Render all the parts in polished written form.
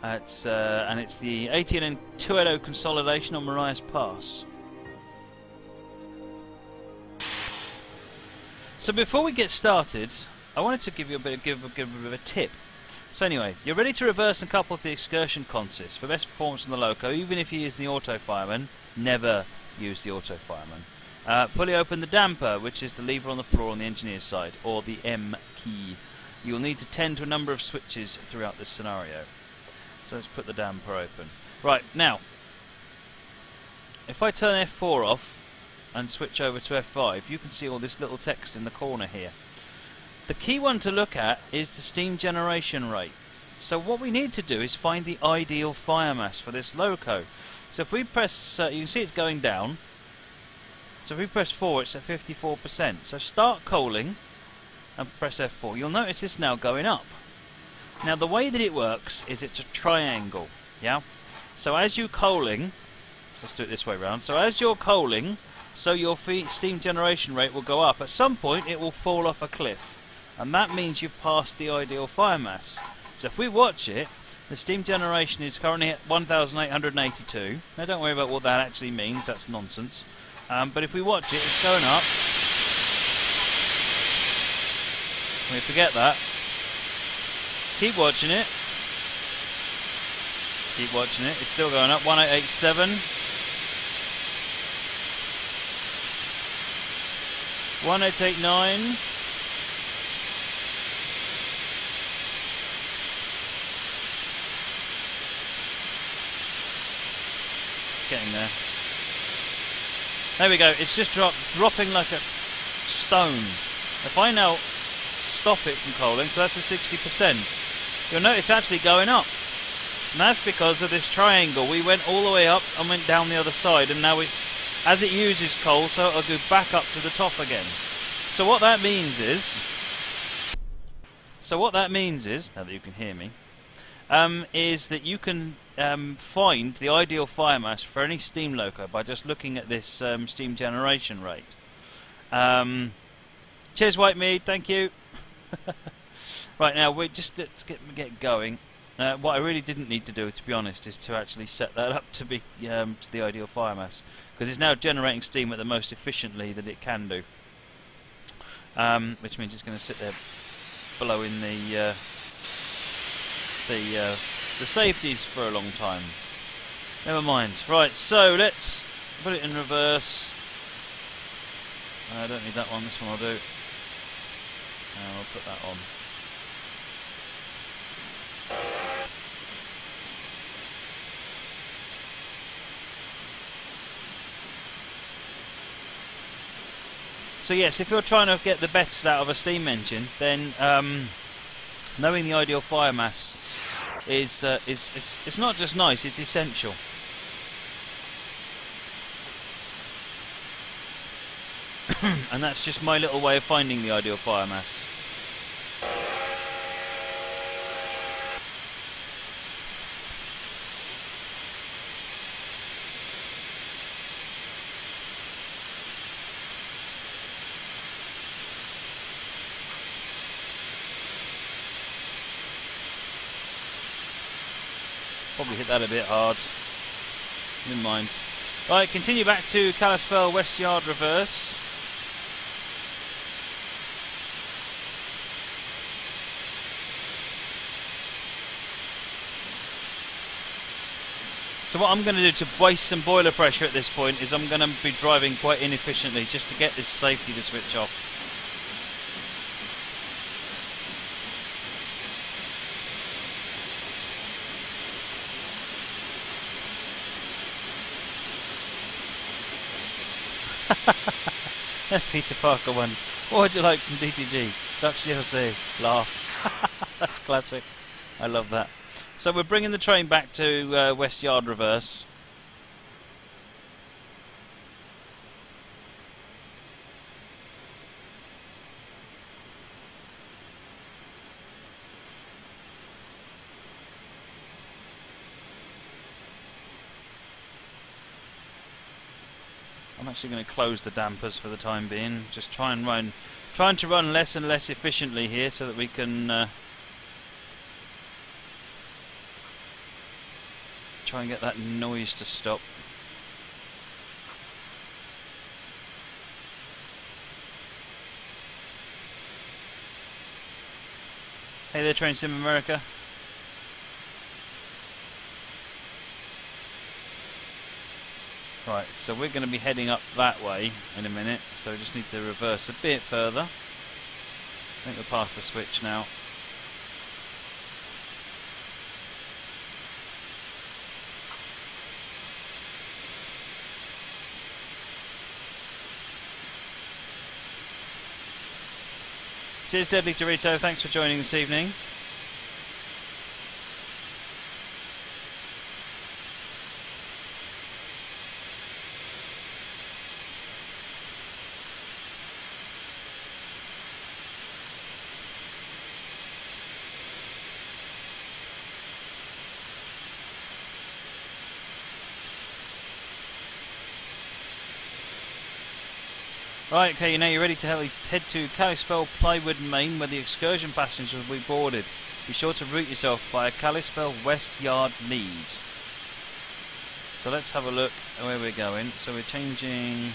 And it's the AT&N Consolidation on Marias Pass. So before we get started, I wanted to give you a bit of a tip. So anyway, you're ready to reverse and couple the excursion consist for best performance on the loco. Even if you use the auto fireman, never use the auto fireman. Fully open the damper, which is the lever on the floor on the engineer's side, or the M key. You'll need to tend to a number of switches throughout this scenario. So let's put the damper open. Right, now, if I turn F4 off and switch over to F5, you can see all this little text in the corner here. The key one to look at is the steam generation rate. So what we need to do is find the ideal fire mass for this loco. So if we press, you can see it's going down. So if we press 4, it's at 54%. So start coaling and press F4. You'll notice it's now going up. Now the way that it works is it's a triangle, yeah? So as you're coaling, let's do it this way round. So as you're coaling, so your steam generation rate will go up. At some point it will fall off a cliff, and that means you've passed the ideal fire mass. So if we watch it, the steam generation is currently at 1,882. Now don't worry about what that actually means, that's nonsense. But if we watch it, it's going up. We forget that. Keep watching it. Keep watching it. It's still going up. 1887. 1889. Getting there. There we go. It's just dropping like a stone. If I now stop it from coaling, so that's a 60%. You'll notice it's actually going up. And that's because of this triangle. We went all the way up and went down the other side, and now it's, as it uses coal, so it'll go back up to the top again. So what that means is, now that you can hear me, is that you can find the ideal fire mass for any steam loco by just looking at this steam generation rate. Cheers, Whitemead, thank you. Right, now we just to get going. What I really didn't need to do, to be honest, is to actually set that up to be to the ideal fire mass, because it's now generating steam at the most efficiently that it can do. Which means it's going to sit there blowing the safeties for a long time. Never mind. Right, so let's put it in reverse. I don't need that one. This one I'll do. I'll put that on. So yes, if you're trying to get the best out of a steam engine, then knowing the ideal fire mass is it's not just nice; it's essential. And that's just my little way of finding the ideal fire mass. Probably hit that a bit hard. Never mind. Right, continue back to Kalispell West Yard reverse. So what I'm going to do to waste some boiler pressure at this point is I'm going to be driving quite inefficiently just to get this safety to switch off. Peter Parker one. What would you like from DTG? Dutch DLC. Laugh. That's classic. I love that. So we're bringing the train back to West Yard reverse. I'm actually going to close the dampers for the time being. Just trying to run less and less efficiently here so that we can try and get that noise to stop. Hey there, Train Sim America. Right, so we're going to be heading up that way in a minute, so we just need to reverse a bit further. I think we're past the switch now. Cheers, Deadly Dorito, thanks for joining this evening. Right, okay, now you're ready to head to Kalispell Plywood, Maine, where the excursion passengers will be boarded. Be sure to route yourself by a Kalispell West Yard lead. So let's have a look at where we're going. So we're changing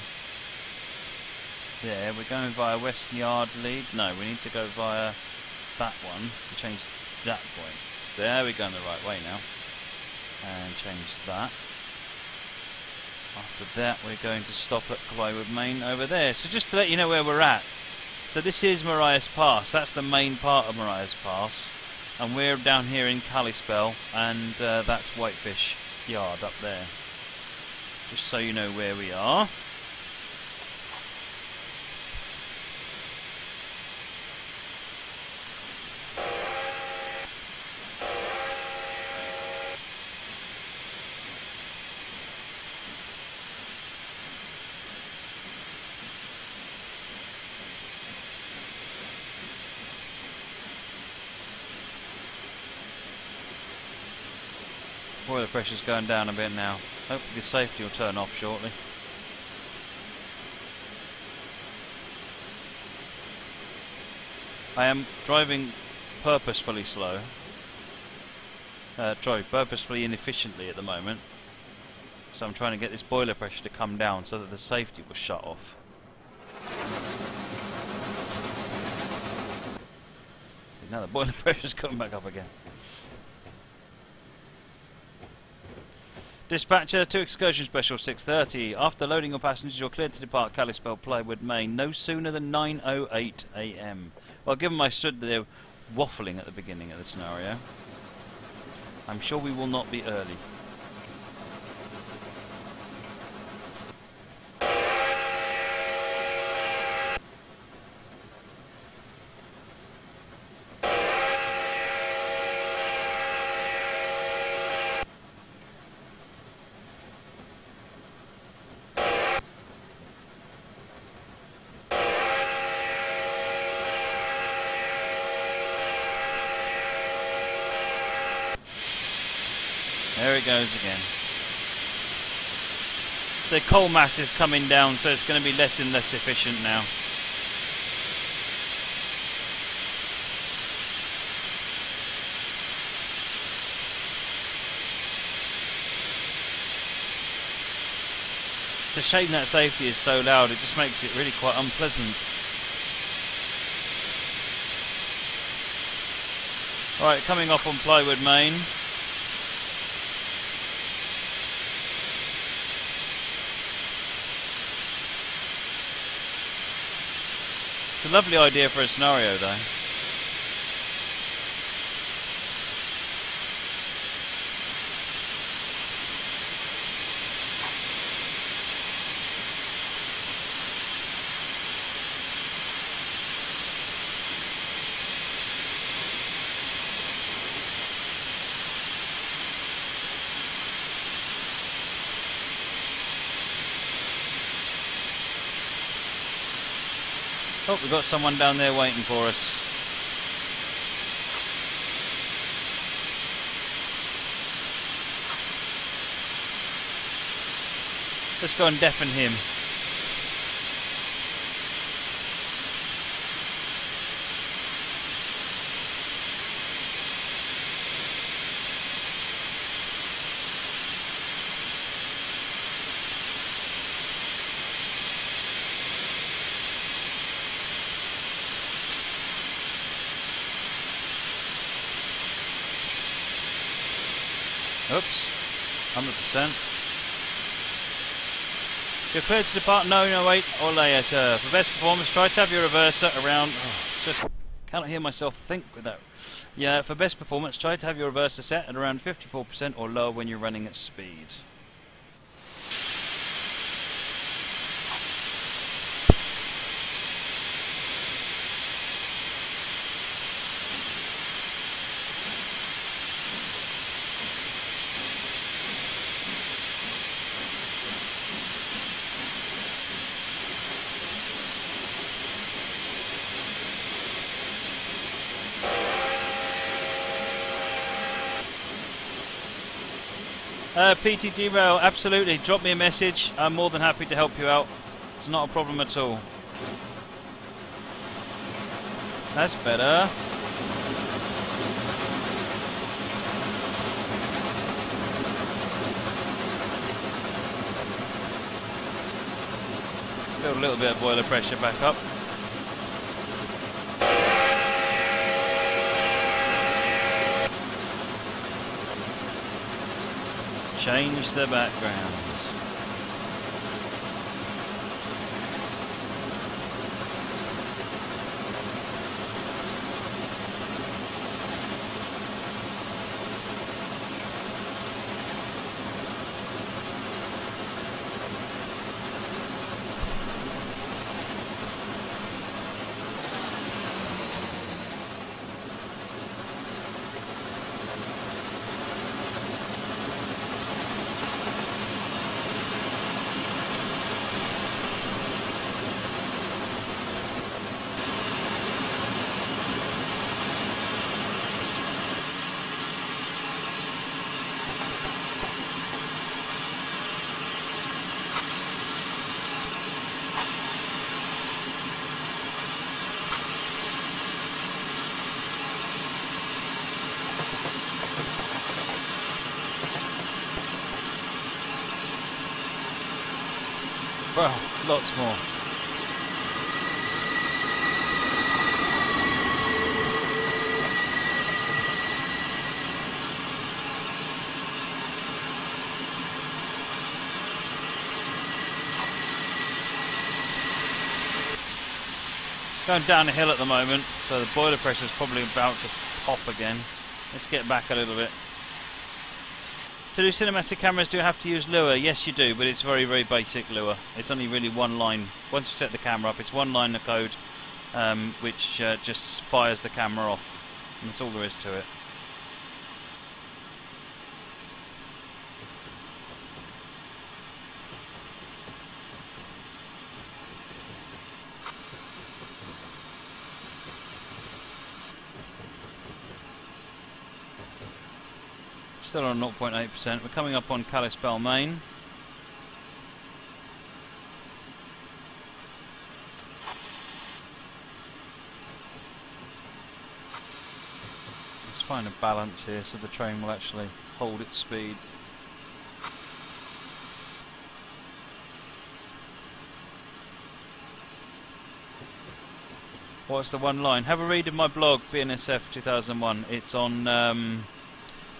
there, we're going via West Yard lead. No, we need to go via that one to change that point. There, we're going the right way now. And change that. After that we're going to stop at Plywood, Maine over there. So just to let you know where we're at. So this is Marias Pass. That's the main part of Marias Pass. And we're down here in Kalispell, and that's Whitefish Yard up there. Just so you know where we are. Boiler pressure's going down a bit now. Hopefully the safety will turn off shortly. I am driving purposefully slow. Purposefully inefficiently at the moment. So I'm trying to get this boiler pressure to come down so that the safety will shut off. Now the boiler pressure's coming back up again. Dispatcher to Excursion Special 6:30. After loading your passengers, you're cleared to depart Kalispell Plywood, Maine, no sooner than 9:08 AM. Well, given I stood there waffling at the beginning of the scenario, I'm sure we will not be early. There it goes again. The coal mass is coming down, so it's going to be less and less efficient now. It's a shame that safety is so loud, it just makes it really quite unpleasant. Right, coming off on Plywood, Maine. It's a lovely idea for a scenario though. Oh, we've got someone down there waiting for us. Let's go and deafen him. Oops. 100%. You're cleared to depart. No, wait. Or later. For best performance, try to have your reverser around... just cannot hear myself think with that. Yeah, for best performance, try to have your reverser set at around 54% or lower when you're running at speed. PTG Rail, absolutely. Drop me a message. I'm more than happy to help you out. It's not a problem at all. That's better. Build a little bit of boiler pressure back up. Change the background. Well, lots more. Going down a hill at the moment, so the boiler pressure is probably about to pop again. Let's get back a little bit. To do cinematic cameras, do you have to use lure? Yes, you do, but it's very, very basic lure. It's only really one line. Once you set the camera up, it's one line of code which just fires the camera off. And that's all there is to it. Still on 0.8%. We're coming up on Kalispell Main. Let's find a balance here so the train will actually hold its speed. What's the one line? Have a read of my blog, BNSF 2001. It's on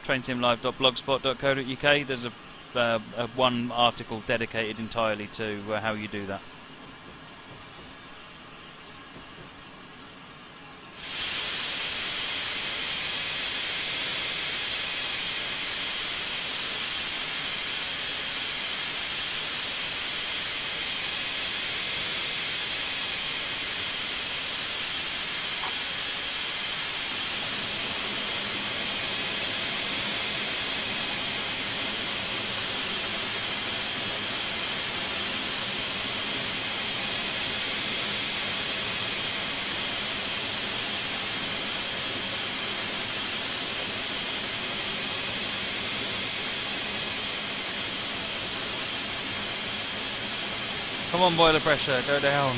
trainsimlive.blogspot.co.uk. There's a one article dedicated entirely to how you do that. Come on, boiler pressure, go down.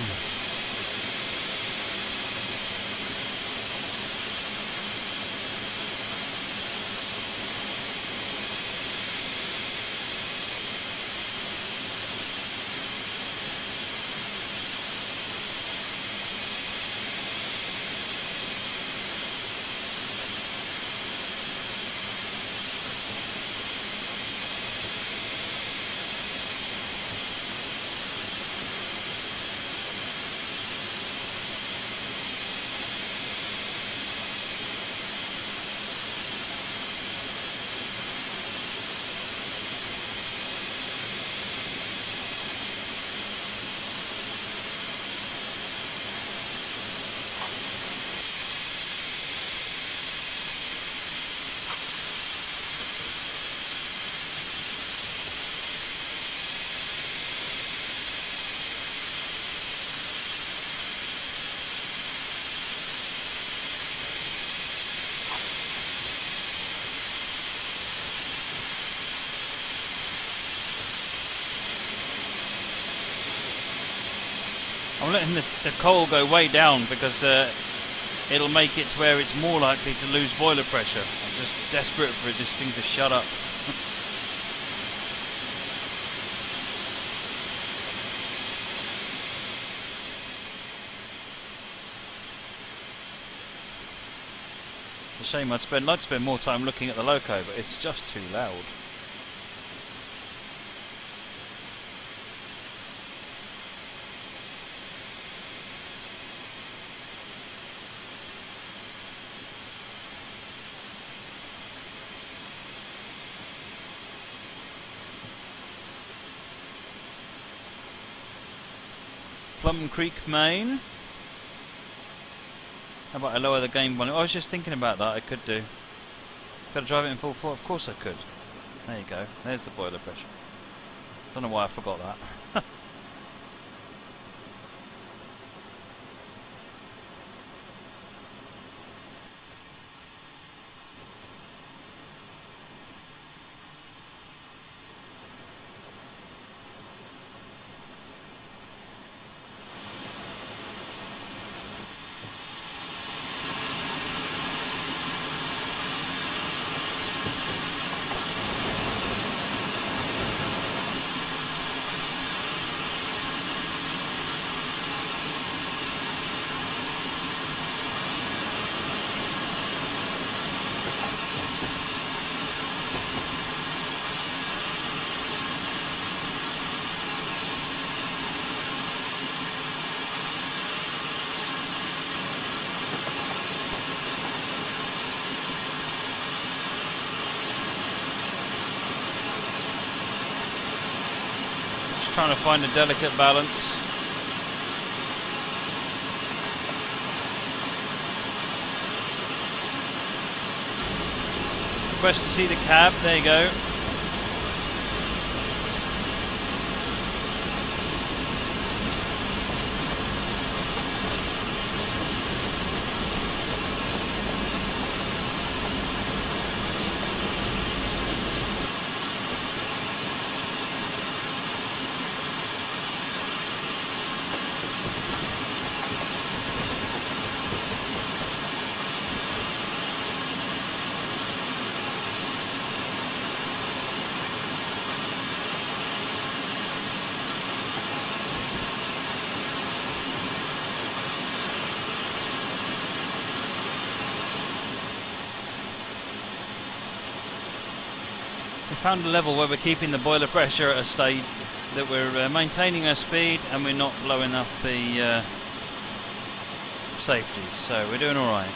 I'm letting the coal go way down because it'll make it to where it's more likely to lose boiler pressure. I'm just desperate for this thing to shut up. It's a shame. I'd like to spend more time looking at the loco, but it's just too loud. Plum Creek, Maine. How about I lower the game volume? I was just thinking about that. I could do. Could I drive it in full force? Of course I could. There you go. There's the boiler pressure. Don't know why I forgot that. Trying to find a delicate balance. Request to see the cab. There you go. Found a level where we're keeping the boiler pressure at a state that we're maintaining our speed and we're not blowing up the safeties, so we're doing all right.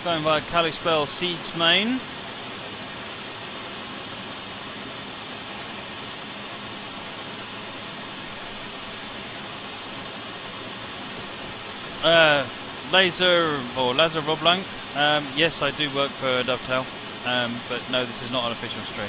Going by Kalispell Steam, Maine. Laser Roblanc. Yes, I do work for Dovetail, but no, this is not an official stream.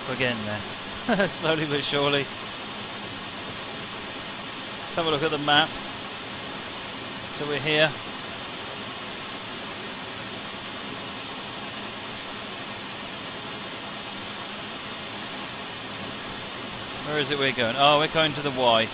We're getting there. Slowly but surely. Let's have a look at the map. So we're here. Where is it we're going? Oh, we're going to the Y.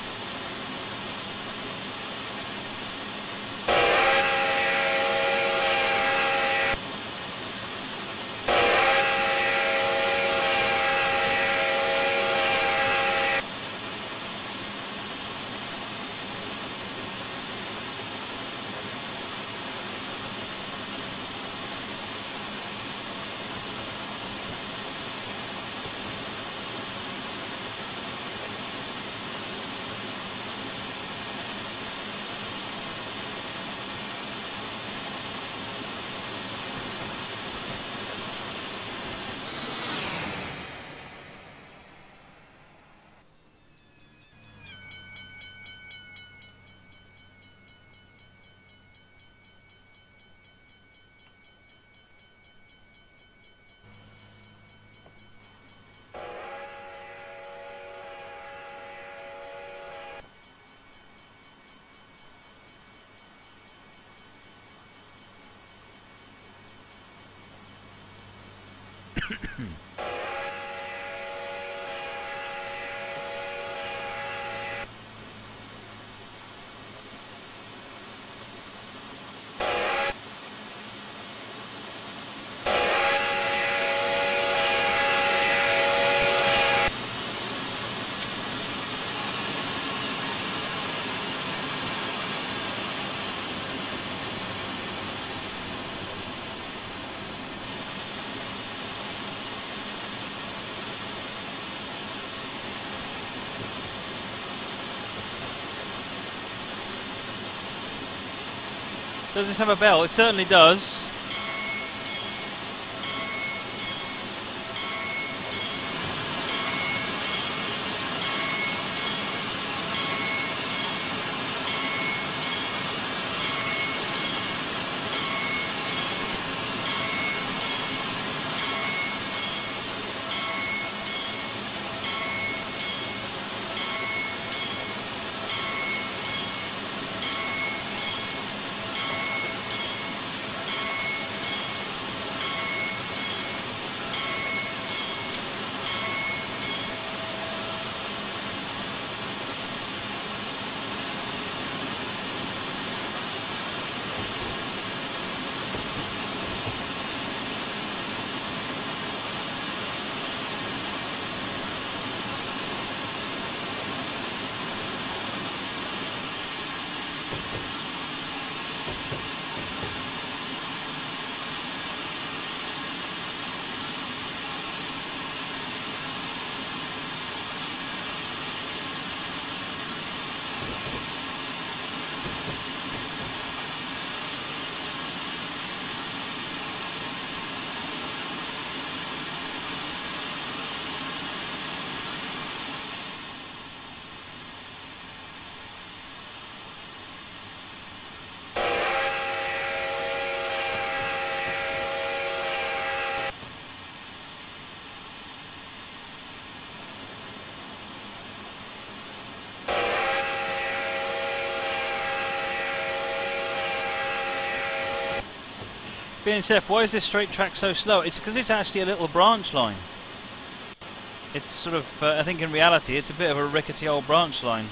Does this have a bell? It certainly does. BNSF, why is this straight track so slow? It's because it's actually a little branch line. It's sort of, I think in reality, it's a bit of a rickety old branch line.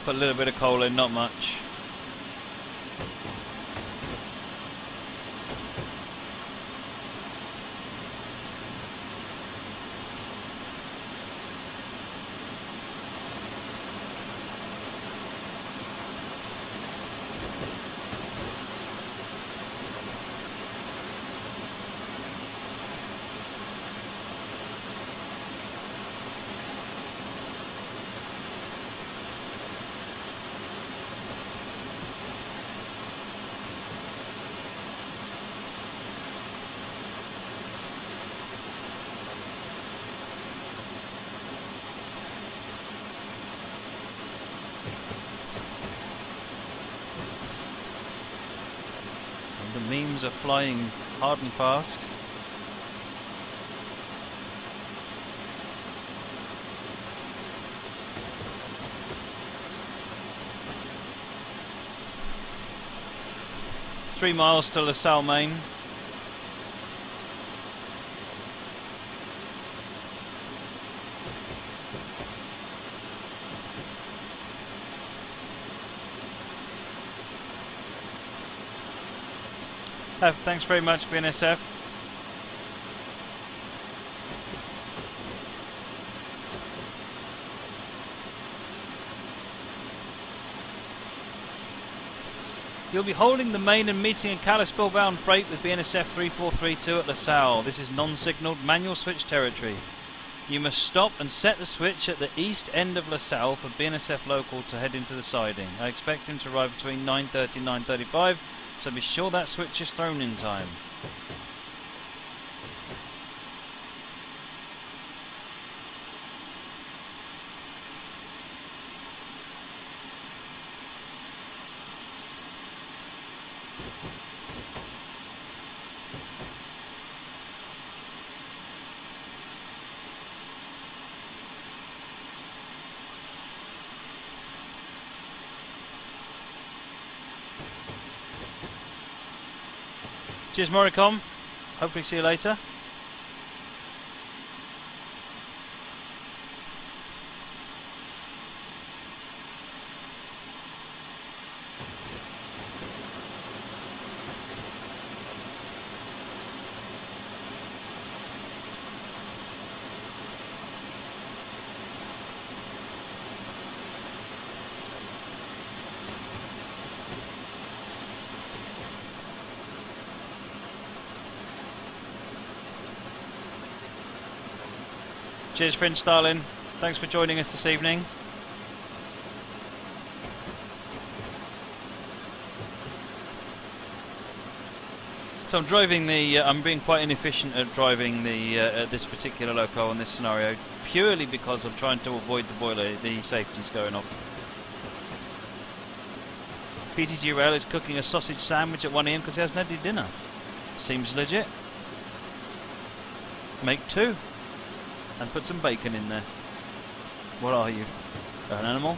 Put a little bit of coal in, not much. The memes are flying hard and fast. Three miles to LaSalle, Maine. Thanks very much, BNSF. You'll be holding the main and meeting in Kalispell bound freight with BNSF 3432 at LaSalle. This is non-signalled manual switch territory. You must stop and set the switch at the east end of LaSalle for BNSF local to head into the siding. I expect him to arrive between 9:30 and 9:35, so be sure that switch is thrown in time. Cheers, Moricom. Hopefully see you later. Cheers, Fringe Starlin. Thanks for joining us this evening. So I'm driving the. I'm being quite inefficient at driving the this particular loco in this scenario, purely because I'm trying to avoid the boiler, the safeties going off. PTG Rail is cooking a sausage sandwich at 1 AM because he hasn't had any dinner. Seems legit. Make two. And put some bacon in there. What are you? An animal?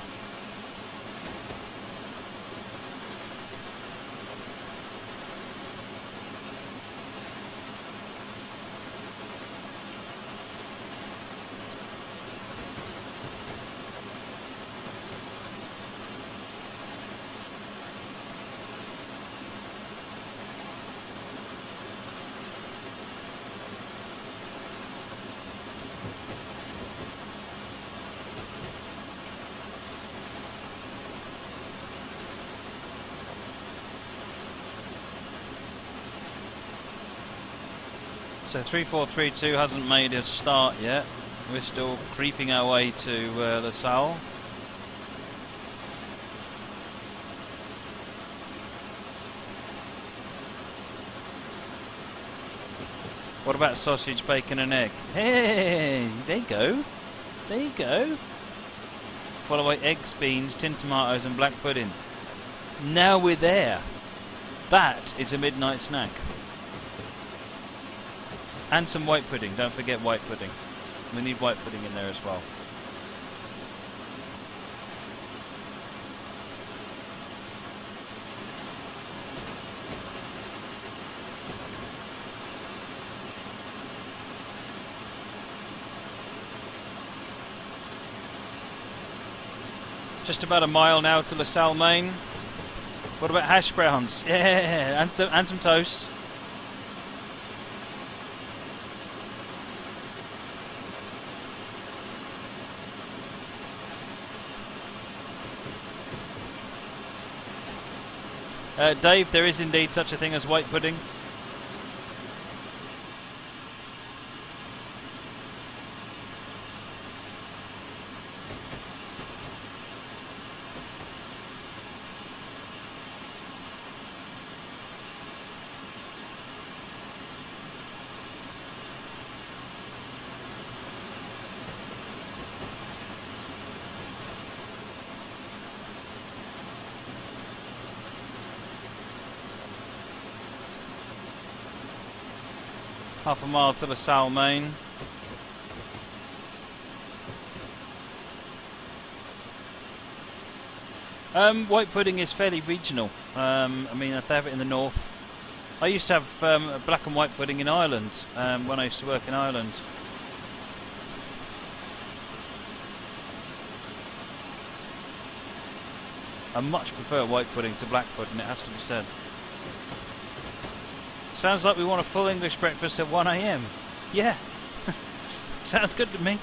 So 3432 hasn't made a start yet. We're still creeping our way to LaSalle. What about sausage, bacon and egg? Hey, there you go. There you go. Followed by eggs, beans, tin tomatoes and black pudding. Now we're there. That is a midnight snack. And some white pudding. Don't forget white pudding. We need white pudding in there as well. Just about a mile now to LaSalle, Maine. What about hash browns? Yeah, and some toast. Dave, there is indeed such a thing as white pudding. Half a mile to LaSalle, Maine. White pudding is fairly regional. I mean, if they have it in the north. I used to have black and white pudding in Ireland when I used to work in Ireland. I much prefer white pudding to black pudding, it has to be said. Sounds like we want a full English breakfast at 1 AM. Yeah. Sounds good to me.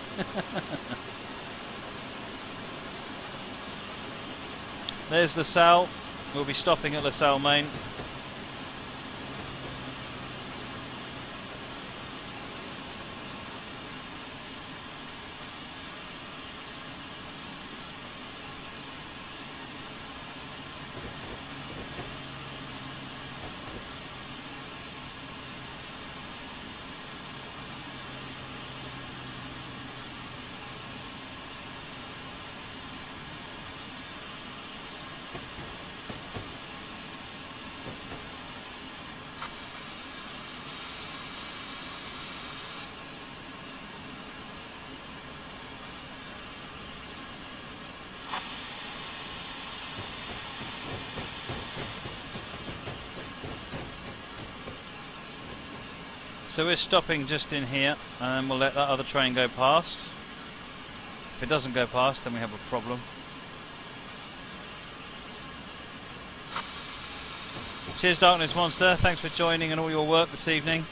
There's LaSalle. We'll be stopping at LaSalle Main. So we're stopping just in here, and then we'll let that other train go past. If it doesn't go past, then we have a problem. Cheers, Darkness Monster. Thanks for joining and all your work this evening.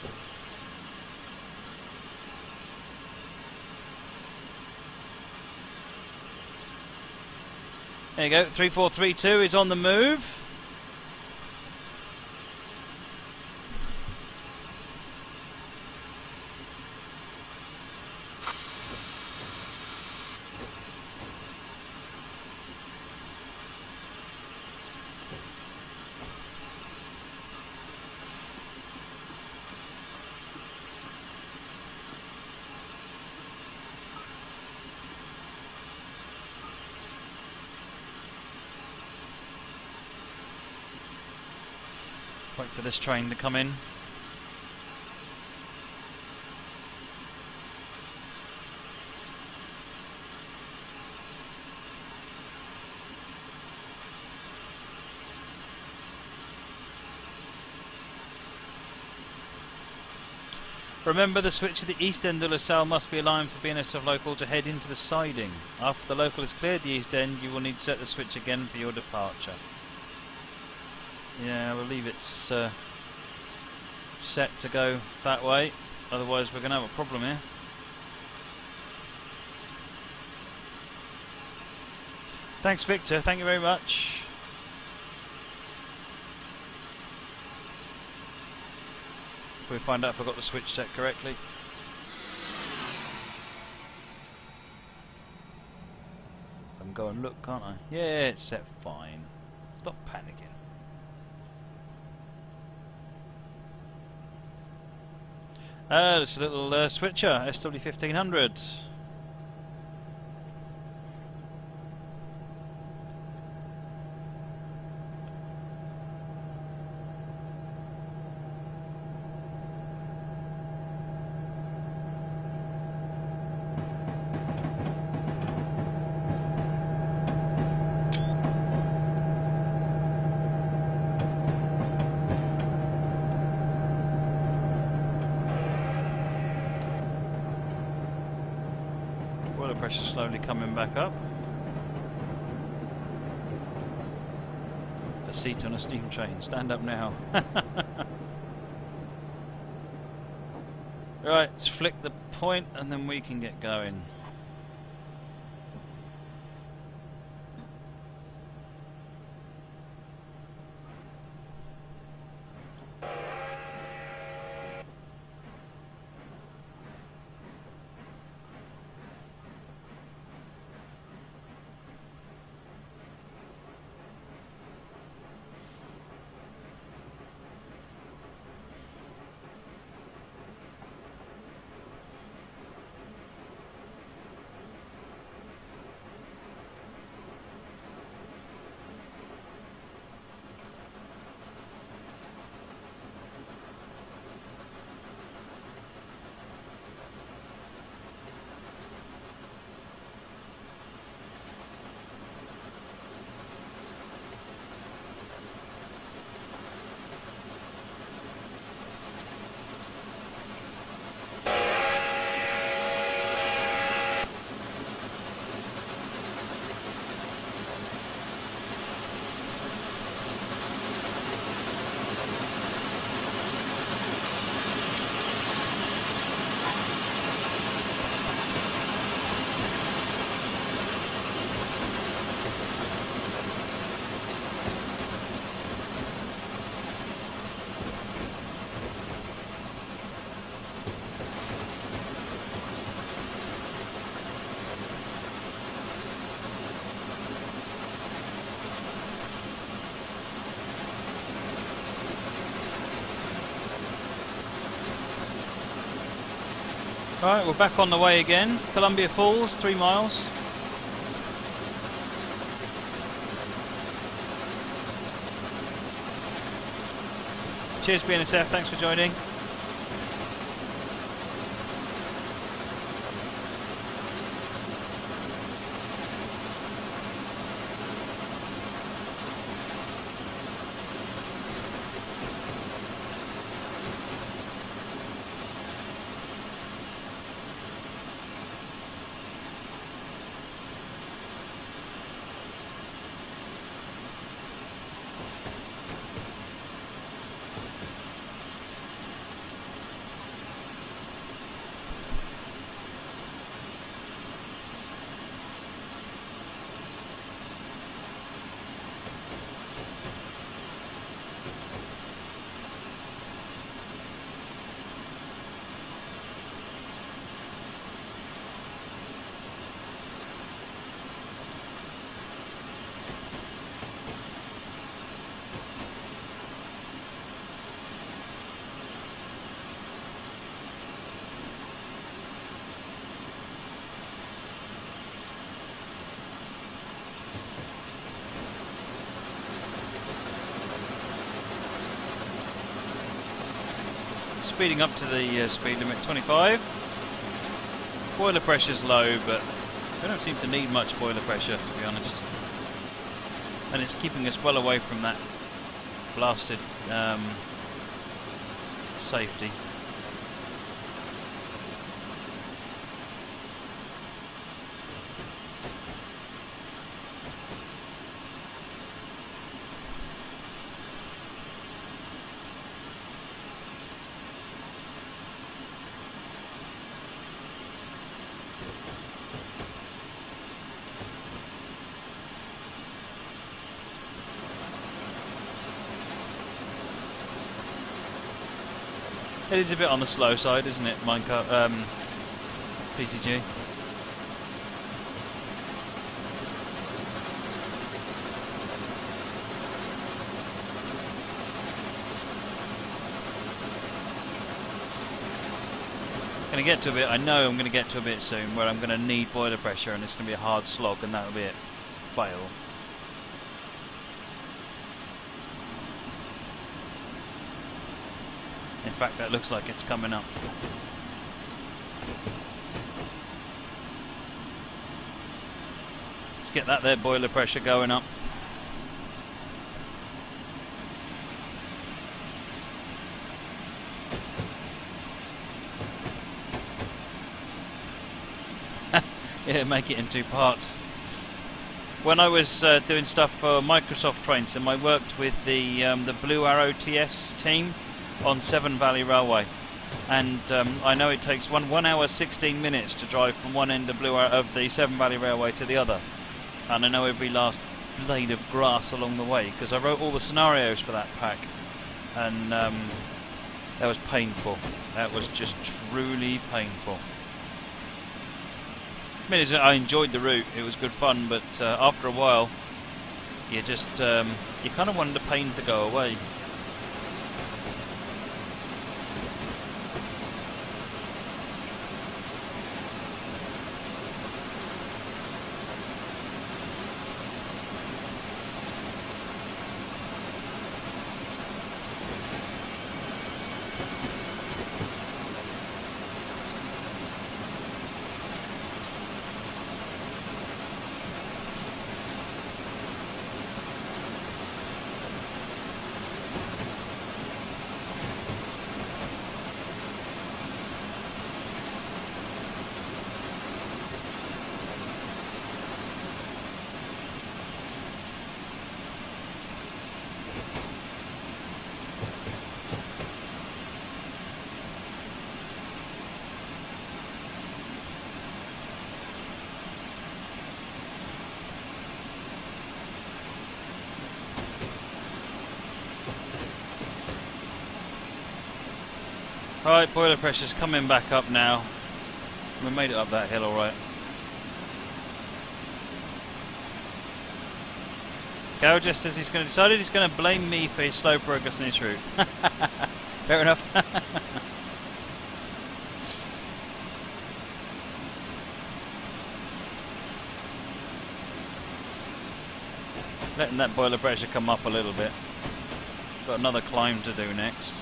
There you go. 3432 is on the move. Wait for this train to come in. Remember, the switch at the east end of LaSalle must be aligned for BNSF local to head into the siding. After the local has cleared the east end, you will need to set the switch again for your departure. Yeah, I believe it's set to go that way, otherwise we're going to have a problem here. Thanks, Victor, thank you very much. We'll find out if I got the switch set correctly. I can go and look, can't I? Yeah, it's set fine. Stop panicking. It's a little switcher, SW1500. Pressure slowly coming back up. A seat on a steam train. Stand up now. Right, let's flick the point and then we can get going. Right, we're back on the way again. Columbia Falls, 3 miles. Cheers BNSF, thanks for joining. Speeding up to the speed limit, 25. Boiler pressure's low, but we don't seem to need much boiler pressure, to be honest. And it's keeping us well away from that blasted safety. It is a bit on the slow side, isn't it, Minecraft, PTG? Gonna get to a bit. I know I'm gonna get to a bit soon where I'm gonna need boiler pressure, and it's gonna be a hard slog, and that'll be it. Fail. In fact, that looks like it's coming up. Let's get that there boiler pressure going up. Yeah, make it in 2 parts. When I was doing stuff for Microsoft Train Sim, I worked with the Blue Arrow TS team on Severn Valley Railway, and I know it takes 1 hour 16 minutes to drive from one end of the Severn Valley Railway to the other, and I know every last blade of grass along the way because I wrote all the scenarios for that pack, and that was painful. That was just truly painful. I mean, I enjoyed the route, it was good fun, but after a while you just you kind of wanted the pain to go away. Right, boiler pressure's coming back up now. We made it up that hill alright. Gao just says he's decided he's going to blame me for his slow progress in his route. Fair enough. letting that boiler pressure come up a little bit. Got another climb to do next.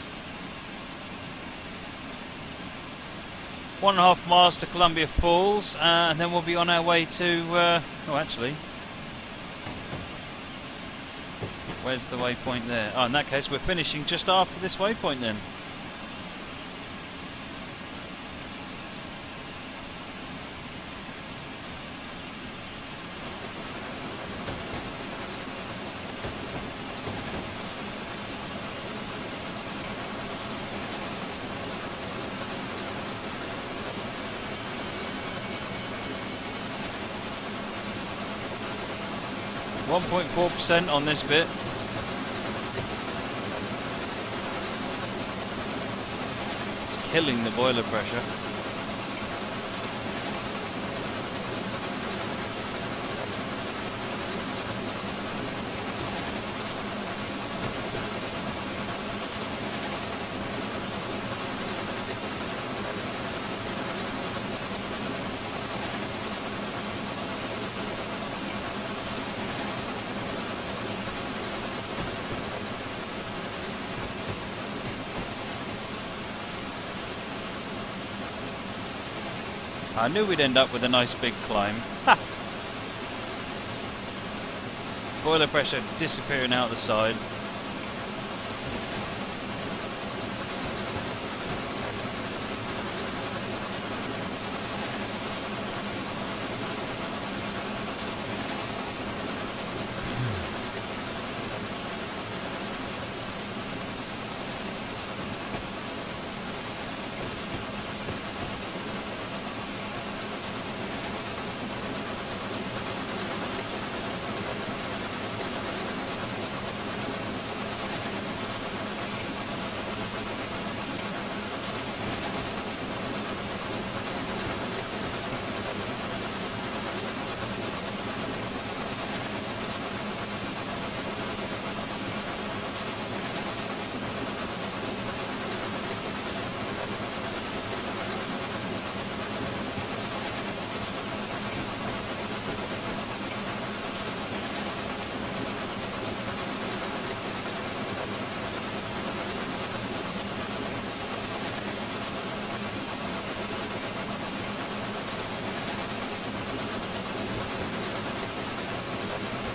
1.5 miles to Columbia Falls, and then we'll be on our way to... oh, actually... where's the waypoint there? Oh, in that case, we're finishing just after this waypoint then. .4% on this bit. It's killing the boiler pressure. I knew we'd end up with a nice big climb. Ha! Boiler pressure disappearing out the side.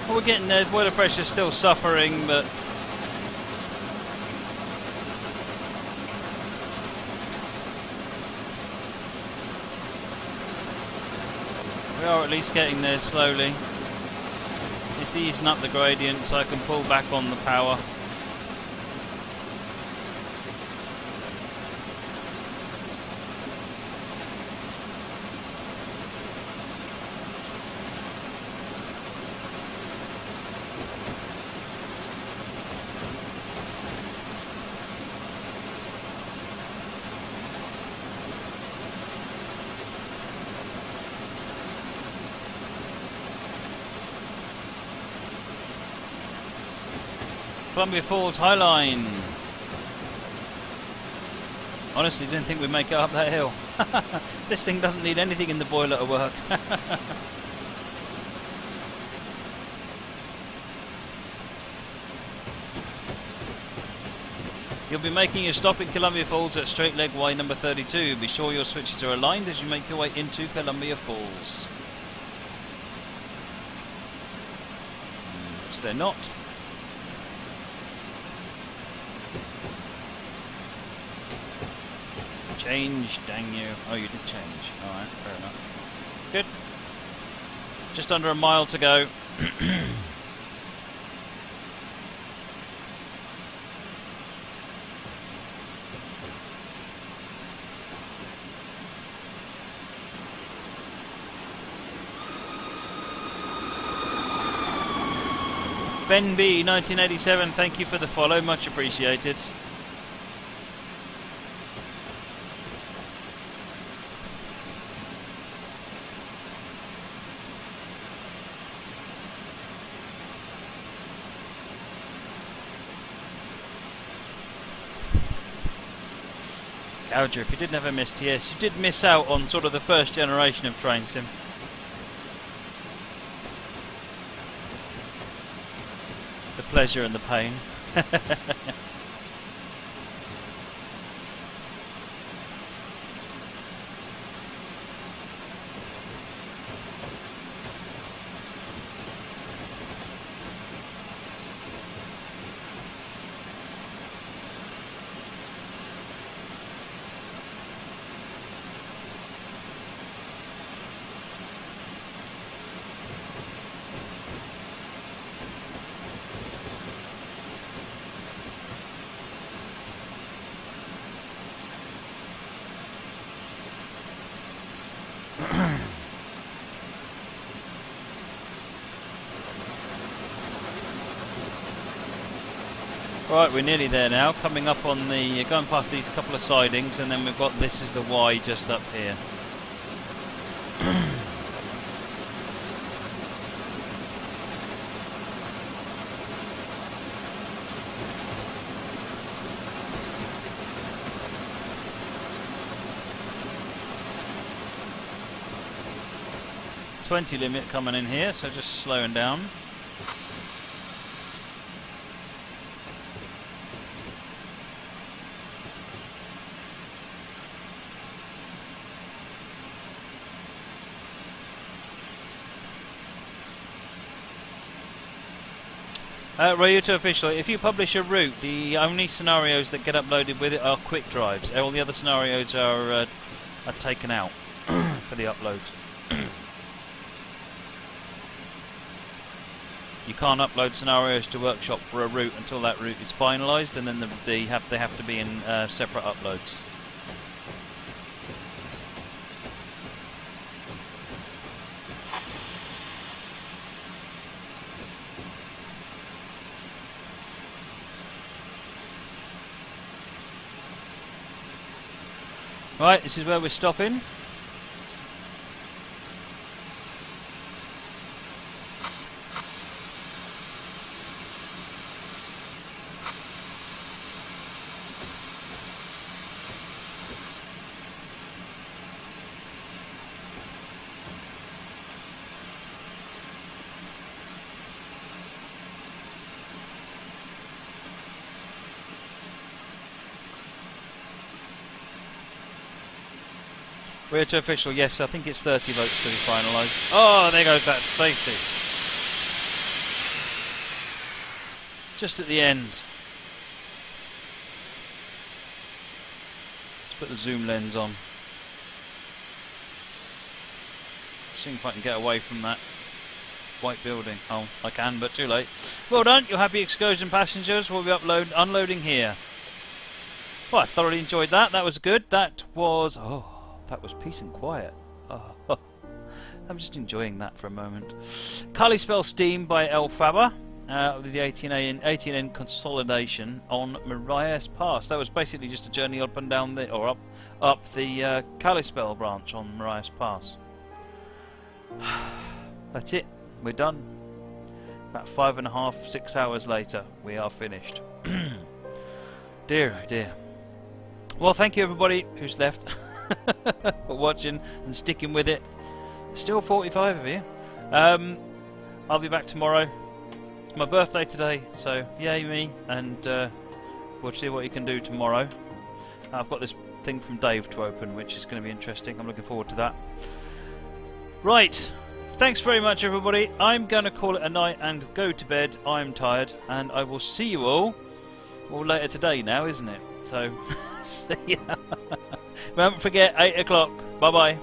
We're getting there, boiler pressure still suffering, but we are at least getting there slowly. It's easing up the gradient so I can pull back on the power. Columbia Falls High Line. Honestly, didn't think we'd make it up that hill. This thing doesn't need anything in the boiler to work. You'll be making your stop in Columbia Falls at straight leg Y number 32. Be sure your switches are aligned as you make your way into Columbia Falls. Which they're not. Change, dang you. Oh, you did change. Alright, fair enough. Good. Just under a mile to go. Ben B 1987, thank you for the follow, much appreciated. Gouger, if you didn't have MSTS, you did miss out on sort of the first generation of Train Sim. The pleasure and the pain. Right, we're nearly there now, coming up on the, going past these couple of sidings, and then we've got this is the Y just up here. .20 limit coming in here, so just slowing down. Ryuta Official, if you publish a route, the only scenarios that get uploaded with it are quick drives. All the other scenarios are taken out for the uploads. You can't upload scenarios to Workshop for a route until that route is finalised, and then they have to be in separate uploads. Right, this is where we're stopping. We're to official, yes, I think it's 30 votes to be finalised. Oh, there goes that safety. Just at the end. Let's put the zoom lens on. See if I can get away from that white building. Oh, I can, but too late. Well done, your happy excursion passengers will be unloading here. Well, I thoroughly enjoyed that. That was good. That was... oh. That was peace and quiet. Oh, I'm just enjoying that for a moment. Kalispell Steam by Elphaba, with the AT&N Consolidation on Marias Pass. That was basically just a journey up and down the, or up the Kalispell branch on Marias Pass. That's it. We're done. About 5.5, 6 hours later, we are finished. Dear, oh dear. Well, thank you everybody who's left. For watching and sticking with it. Still 45 of you. I'll be back tomorrow. It's my birthday today, so yay me, and we'll see what you can do tomorrow. I've got this thing from Dave to open, which is going to be interesting. I'm looking forward to that. Right, thanks very much everybody. I'm going to call it a night and go to bed. I'm tired, and I will see you all later today now, isn't it? So see ya. Don't forget, 8 o'clock. Bye bye.